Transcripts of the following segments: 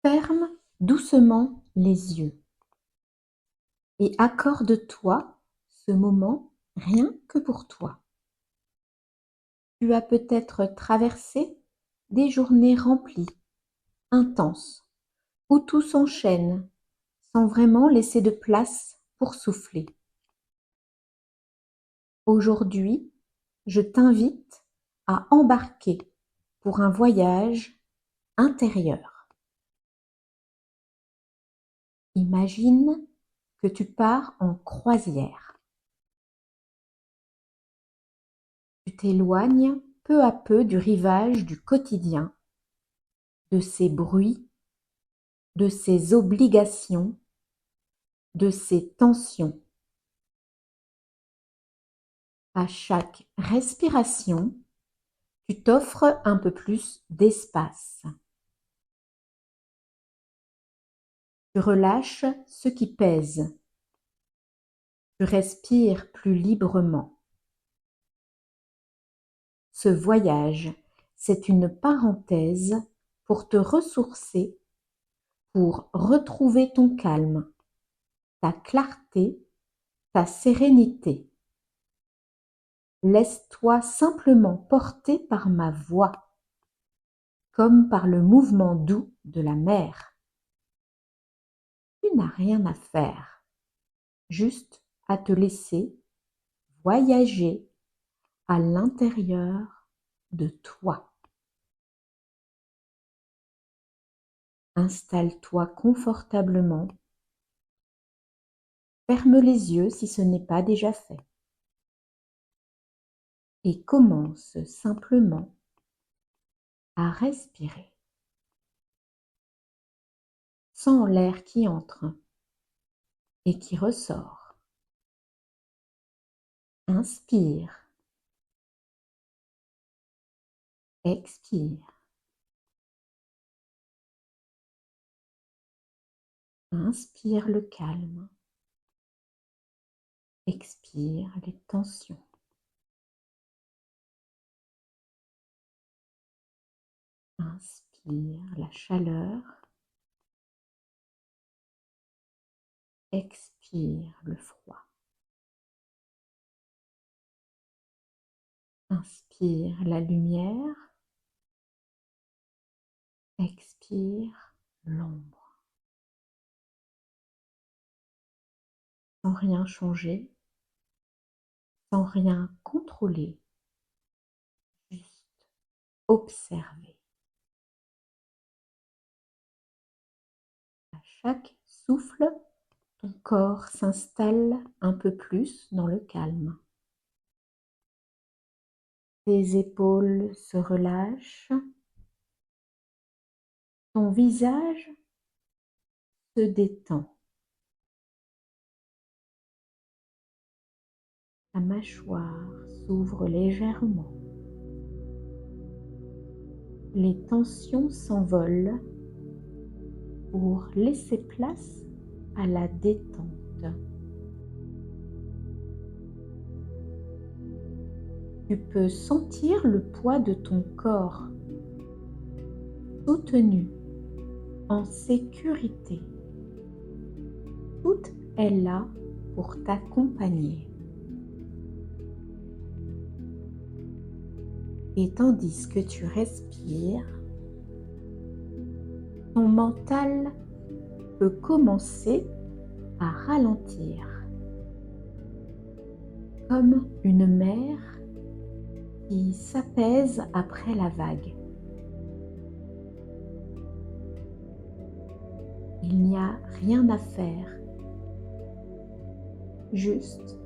Ferme doucement les yeux et accorde-toi ce moment rien que pour toi. Tu as peut-être traversé des journées remplies, intenses, où tout s'enchaîne sans vraiment laisser de place pour souffler. Aujourd'hui, je t'invite à embarquer pour un voyage intérieur. Imagine que tu pars en croisière. Tu t'éloignes peu à peu du rivage du quotidien, de ses bruits, de ses obligations, de ses tensions. À chaque respiration, tu t'offres un peu plus d'espace. Tu relâches ce qui pèse. Tu respires plus librement. Ce voyage, c'est une parenthèse pour te ressourcer, pour retrouver ton calme, ta clarté, ta sérénité. Laisse-toi simplement porter par ma voix, comme par le mouvement doux de la mer. Tu n'as rien à faire, juste à te laisser voyager à l'intérieur de toi. Installe-toi confortablement. Ferme les yeux si ce n'est pas déjà fait. Et commence simplement à respirer. Sens l'air qui entre et qui ressort. Inspire. Expire. Inspire le calme. Expire les tensions. Inspire la chaleur. Expire le froid. Inspire la lumière. Expire l'ombre. Sans rien changer, sans rien contrôler, juste observer. À chaque souffle, ton corps s'installe un peu plus dans le calme. Tes épaules se relâchent. Ton visage se détend. Ta mâchoire s'ouvre légèrement. Les tensions s'envolent pour laisser place à la détente. Tu peux sentir le poids de ton corps soutenu, en sécurité. Tout est là pour t'accompagner. Et tandis que tu respires, ton mental peut commencer à ralentir, comme une mer qui s'apaise après la vague. Il n'y a rien à faire, juste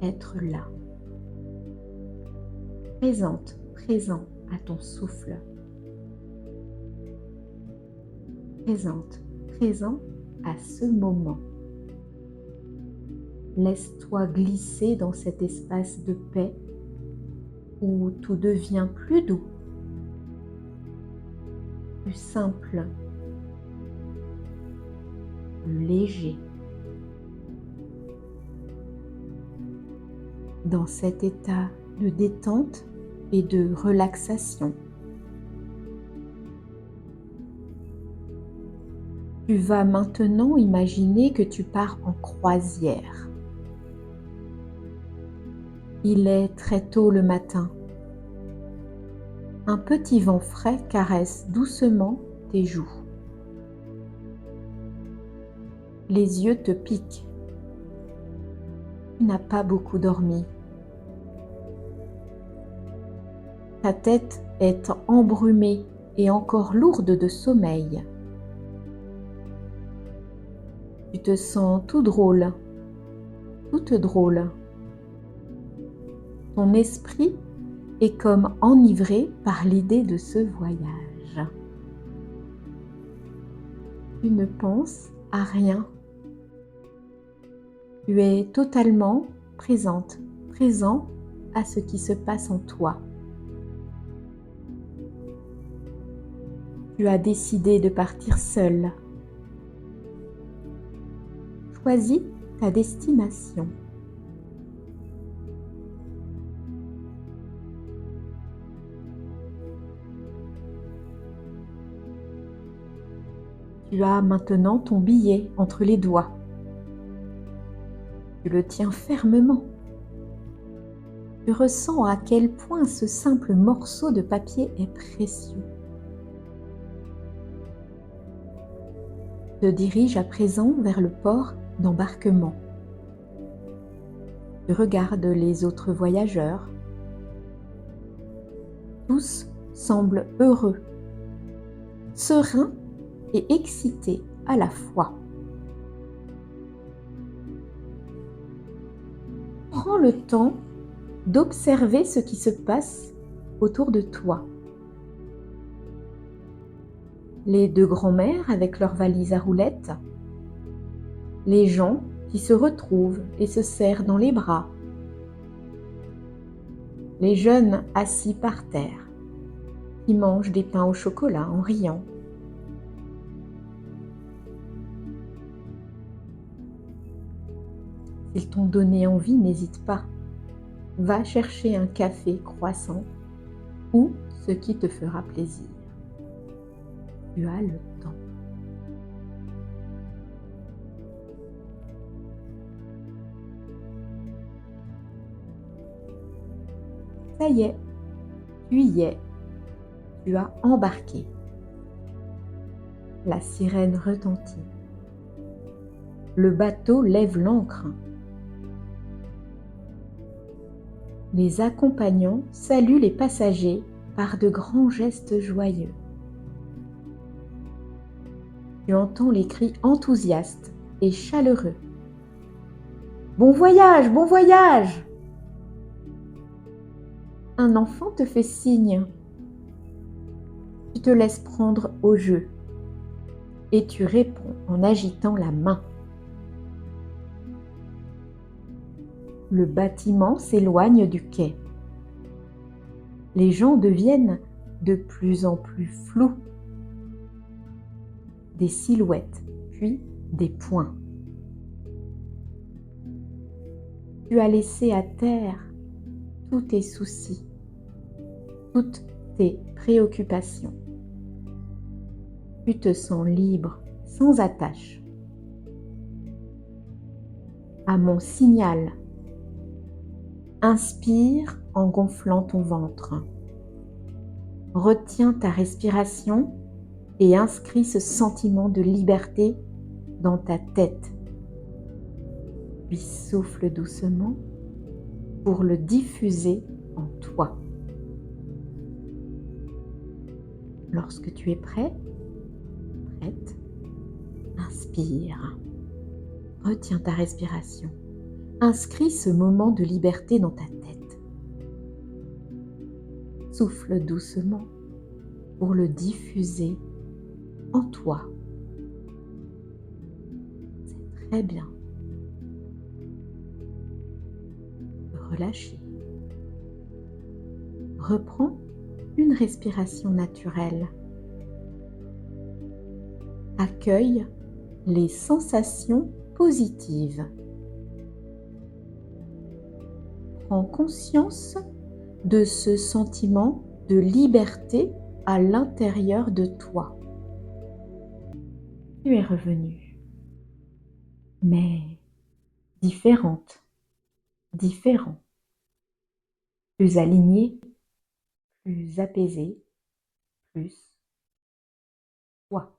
être là, présent à ton souffle, présent à ce moment. Laisse-toi glisser dans cet espace de paix où tout devient plus doux, plus simple, plus léger. Dans cet état de détente et de relaxation, Tu vas maintenant imaginer que tu pars en croisière. Il est très tôt le matin. Un petit vent frais caresse doucement tes joues. Les yeux te piquent. Tu n'as pas beaucoup dormi. Ta tête est embrumée et encore lourde de sommeil. Tu te sens tout drôle, toute drôle. Ton esprit est comme enivré par l'idée de ce voyage. Tu ne penses à rien. Tu es totalement présente, présent à ce qui se passe en toi. Tu as décidé de partir seul. Choisis ta destination. Tu as maintenant ton billet entre les doigts. Tu le tiens fermement. Tu ressens à quel point ce simple morceau de papier est précieux. Tu te diriges à présent vers le port d'embarquement. Tu regardes les autres voyageurs. Tous semblent heureux, sereins et excités à la fois. Prends le temps d'observer ce qui se passe autour de toi. Les deux grands-mères avec leurs valises à roulettes, les gens qui se retrouvent et se serrent dans les bras, les jeunes assis par terre, qui mangent des pains au chocolat en riant. S'ils t'ont donné envie, n'hésite pas. Va chercher un café croissant ou ce qui te fera plaisir. Tu as le temps. Ça y est, tu y es. Tu as embarqué. La sirène retentit. Le bateau lève l'ancre. Les accompagnants saluent les passagers par de grands gestes joyeux. Tu entends les cris enthousiastes et chaleureux. Bon voyage, bon voyage! Un enfant te fait signe. Tu te laisses prendre au jeu et tu réponds en agitant la main. Le bâtiment s'éloigne du quai. Les gens deviennent de plus en plus flous. Des silhouettes, puis des points. Tu as laissé à terre tous tes soucis, toutes tes préoccupations. Tu te sens libre, sans attache. À mon signal, inspire en gonflant ton ventre. Retiens ta respiration et inscris ce sentiment de liberté dans ta tête. Puis souffle doucement pour le diffuser en toi. Lorsque tu es prêt, prête, inspire. Retiens ta respiration. Inscris ce moment de liberté dans ta tête. Souffle doucement pour le diffuser en toi. C'est très bien. Relâchez. Reprends une respiration naturelle. Accueille les sensations positives. Prends conscience de ce sentiment de liberté à l'intérieur de toi. tu es revenue, mais différente, différent, plus alignée, plus apaisée, plus toi.